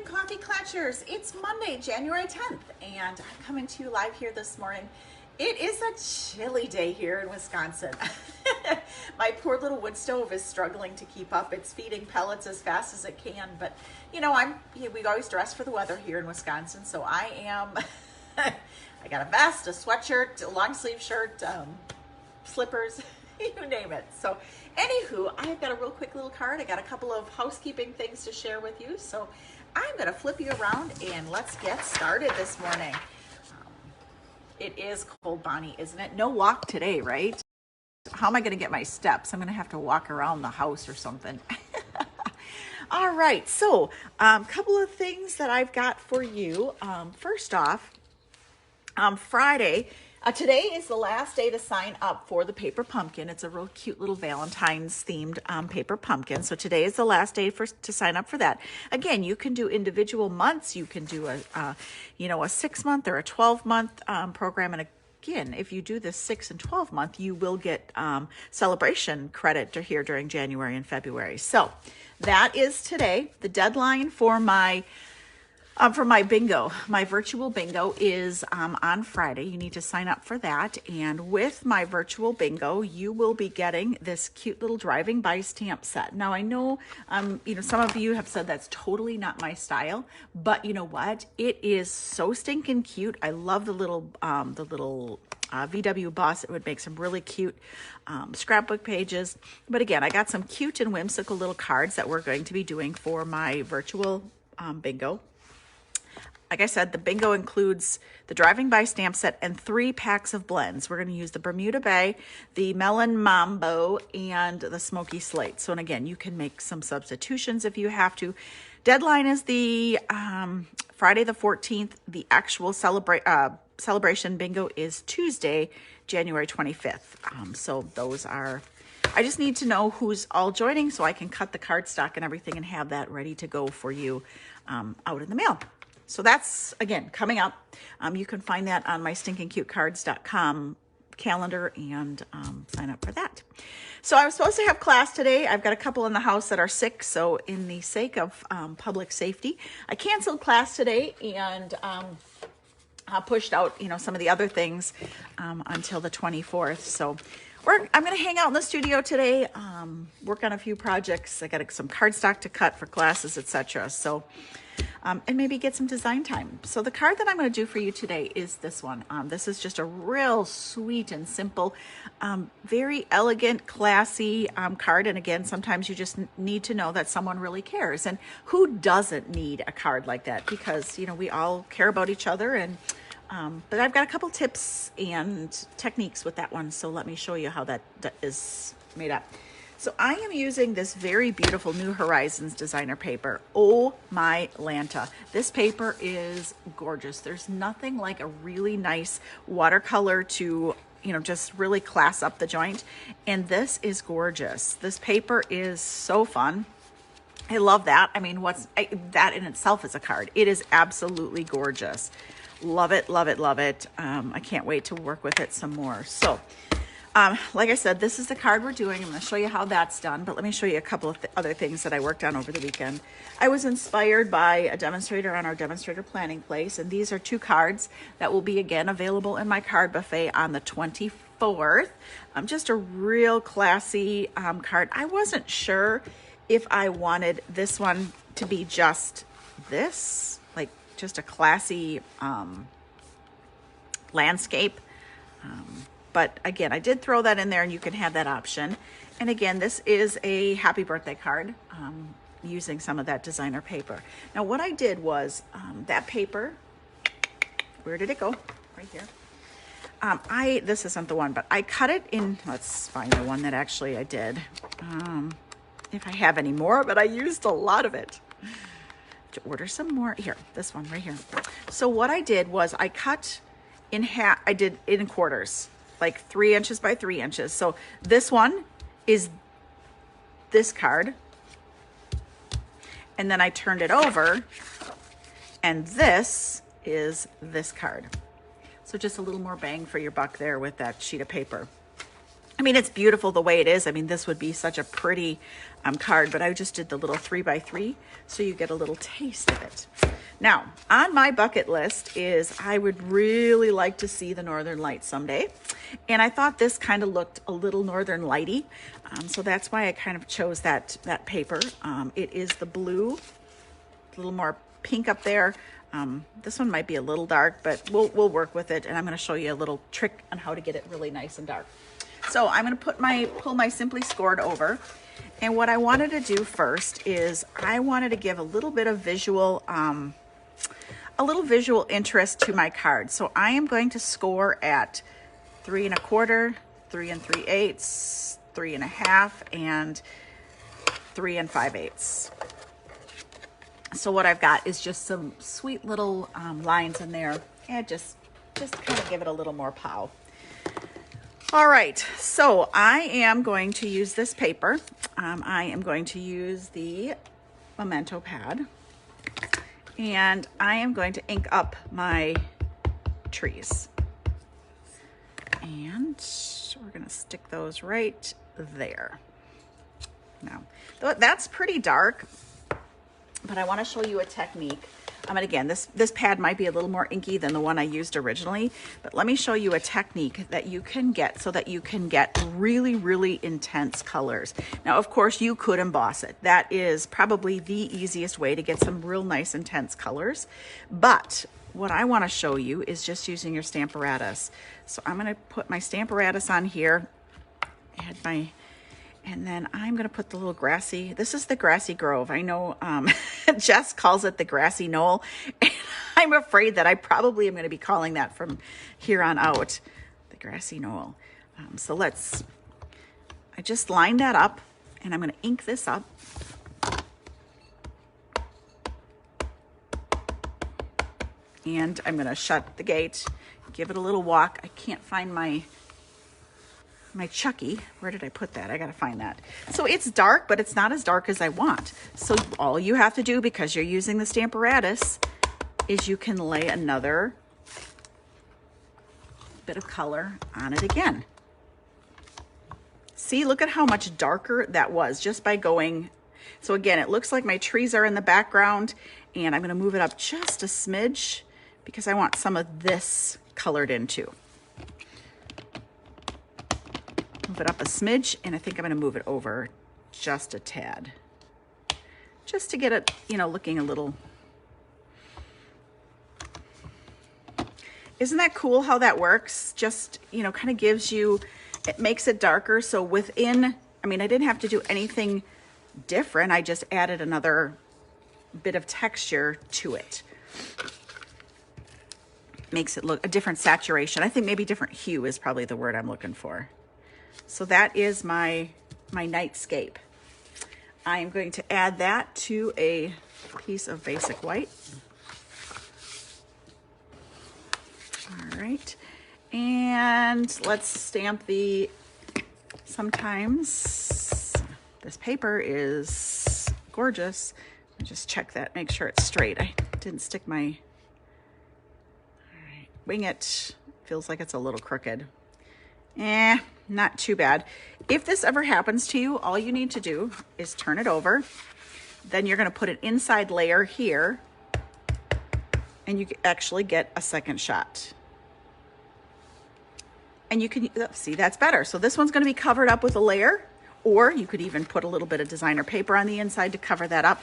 Coffee Klatchers. It's Monday, January 10th, and I'm coming to you live here this morning. It is a chilly day here in Wisconsin. My poor little wood stove is struggling to keep up. It's feeding pellets as fast as it can, but you know, we always dress for the weather here in Wisconsin, so I am, I got a vest, a sweatshirt, a long sleeve shirt, slippers, you name it. So anywho, I've got a real quick little card. I got a couple of housekeeping things to share with you. So I'm going to flip you around and let's get started this morning. It is cold, Bonnie, isn't it? No walk today, right? How am I going to get my steps? I'm going to have to walk around the house or something. All right. So a couple of things that I've got for you. First off, Friday, today is the last day to sign up for the paper pumpkin. It's a real cute little Valentine's themed paper pumpkin. So today is the last day to sign up for that. Again, you can do individual months. You can do a 6-month or a 12-month program. And again, if you do the 6 and 12 month, you will get celebration credit here during January and February. So that is today. The deadline for my bingo, my virtual bingo is on Friday. You need to sign up for that. And with my virtual bingo, you will be getting this cute little driving by stamp set. Now I know, some of you have said that's totally not my style, but you know what? It is so stinking cute. I love the little VW bus. It would make some really cute scrapbook pages. But again, I got some cute and whimsical little cards that we're going to be doing for my virtual bingo. Like I said, the bingo includes the driving by stamp set and 3 packs of blends. We're going to use the Bermuda Bay, the Melon Mambo, and the Smoky Slate. So, and again, you can make some substitutions if you have to. Deadline is the Friday the 14th. The actual celebration bingo is Tuesday, January 25th. So those are, I just need to know who's all joining so I can cut the cardstock and everything and have that ready to go for you out in the mail. So that's, again, coming up. You can find that on my stinkingcutecards.com calendar and sign up for that. So I was supposed to have class today. I've got a couple in the house that are sick. So in the sake of public safety, I canceled class today and pushed out, some of the other things until the 24th. So I'm going to hang out in the studio today, work on a few projects. I got some cardstock to cut for classes, etc. So, and maybe get some design time. So the card that I'm going to do for you today is this one. This is just a real sweet and simple, very elegant, classy card. And again, sometimes you just need to know that someone really cares. And who doesn't need a card like that? Because, we all care about each other. And but I've got a couple tips and techniques with that one. So let me show you how that is made up. So I am using this very beautiful New Horizons designer paper. Oh my Lanta. This paper is gorgeous. There's nothing like a really nice watercolor to, just really class up the joint. And this is gorgeous. This paper is so fun. I love that. I mean, that in itself is a card. It is absolutely gorgeous. Love it, love it, love it. I can't wait to work with it some more. So, like I said, this is the card we're doing. I'm going to show you how that's done, but let me show you a couple of other things that I worked on over the weekend. I was inspired by a demonstrator on our demonstrator planning place, and these are 2 cards that will be again available in my card buffet on the 24th. Just a real classy card. I wasn't sure if I wanted this one to be just this, like just a classy landscape. But again, I did throw that in there and you can have that option. And again, this is a happy birthday card using some of that designer paper. Now what I did was that paper, where did it go? Right here. This isn't the one, but I cut it in, let's find the one that actually I did. If I have any more, but I used a lot of it. To order some more, here, this one right here. So what I did was I cut in half, I did it in quarters. Like 3 inches by 3 inches. So this one is this card. And then I turned it over. And this is this card. So just a little more bang for your buck there with that sheet of paper. I mean, it's beautiful the way it is. I mean, this would be such a pretty card, but I just did the little 3x3 so you get a little taste of it. Now, on my bucket list is I would really like to see the Northern Lights someday. And I thought this kind of looked a little Northern Lighty. So that's why I kind of chose that paper. It is the blue, a little more pink up there. This one might be a little dark, but we'll work with it. And I'm going to show you a little trick on how to get it really nice and dark. So I'm going to pull my Simply Scored over. And what I wanted to do first is I wanted to give a little bit of visual interest to my card. So I am going to score at 3 1/4, 3 3/8, 3 1/2, and 3 5/8. So what I've got is just some sweet little lines in there, and just kind of give it a little more pow. All right, so I am going to use this paper. I am going to use the Memento pad, and I am going to ink up my trees. And we're going to stick those right there. Now, that's pretty dark, but I want to show you a technique. And again, this pad might be a little more inky than the one I used originally, but let me show you a technique that you can get so that you can get really, really intense colors. Now, of course, you could emboss it. That is probably the easiest way to get some real nice, intense colors. But what I want to show you is just using your Stamparatus. So I'm going to put my Stamparatus on here, and then I'm going to put the little grassy, this is the Grassy Grove. I know Jess calls it the Grassy Knoll. And I'm afraid that I probably am going to be calling that from here on out, the Grassy Knoll. So I just lined that up, and I'm going to ink this up. And I'm going to shut the gate, give it a little walk. I can't find my Chucky. Where did I put that? I got to find that. So it's dark, but it's not as dark as I want. So all you have to do, because you're using the Stamparatus, is you can lay another bit of color on it again. See, look at how much darker that was just by going. So again, it looks like my trees are in the background, and I'm going to move it up just a smidge because I want some of this colored in too. Move it up a smidge, and I think I'm going to move it over just a tad, just to get it, looking a little. Isn't that cool how that works? Just, kind of gives you, it makes it darker. So within, I didn't have to do anything different. I just added another bit of texture to it. Makes it look a different saturation. I think maybe different hue is probably the word I'm looking for. So that is my nightscape. I'm going to add that to a piece of basic white. All right. And let's stamp sometimes this paper is gorgeous. I'll just check that, make sure it's straight. I didn't stick all right, wing it. Feels like it's a little crooked. Not too bad. If this ever happens to you, all you need to do is turn it over. Then you're going to put an inside layer here, and you actually get a second shot. And you can see that's better. So this one's going to be covered up with a layer, or you could even put a little bit of designer paper on the inside to cover that up.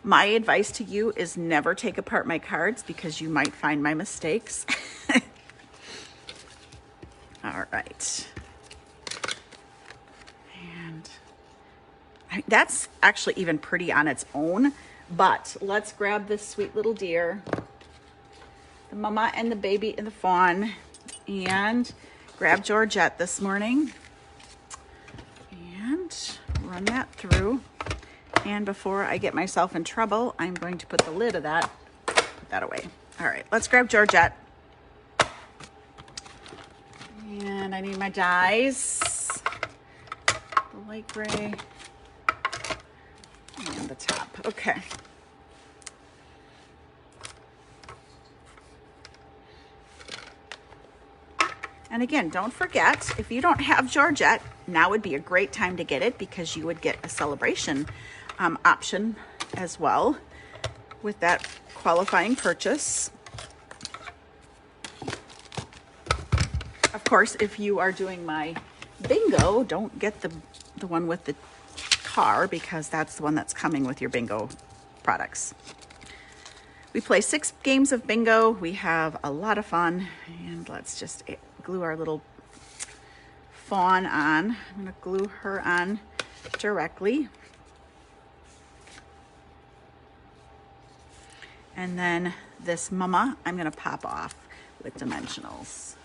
My advice to you is never take apart my cards because you might find my mistakes. All right. And that's actually even pretty on its own, but let's grab this sweet little deer, the mama and the baby and the fawn, and grab Georgette this morning and run that through. And before I get myself in trouble, I'm going to put the lid of that, put that away. All right, let's grab Georgette. And I need my dies, the light gray and the top. Okay. And again, don't forget, if you don't have Georgette, now would be a great time to get it because you would get a celebration option as well with that qualifying purchase. Of course, if you are doing my bingo, don't get the one with the car because that's the one that's coming with your bingo products. We play 6 games of bingo. We have a lot of fun, and let's just glue our little fawn on. I'm going to glue her on directly. And then this mama, I'm going to pop off with dimensionals.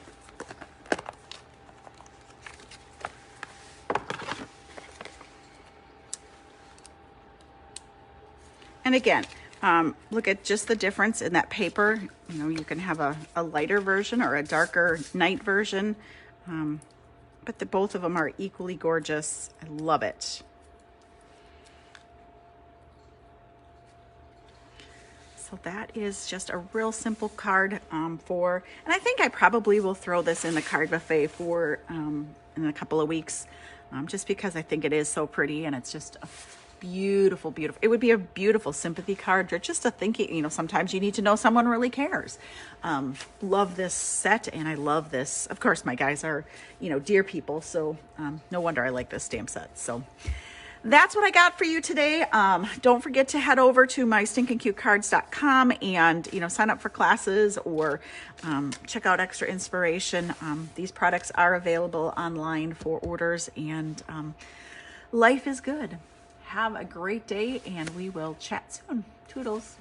And again, look at just the difference in that paper. You know, you can have a lighter version or a darker night version, but both of them are equally gorgeous. I love it. So that is just a real simple card and I think I probably will throw this in the card buffet for in a couple of weeks, just because I think it is so pretty and it's just a beautiful, beautiful. It would be a beautiful sympathy card or just a thinking, you know, sometimes you need to know someone really cares. Love this set, and I love this. Of course, my guys are, you know, dear people, so no wonder I like this stamp set. So that's what I got for you today. Don't forget to head over to my stinkingcutecards.com and, you know, sign up for classes or check out Extra Inspiration. These products are available online for orders, and life is good. Have a great day, and we will chat soon. Toodles.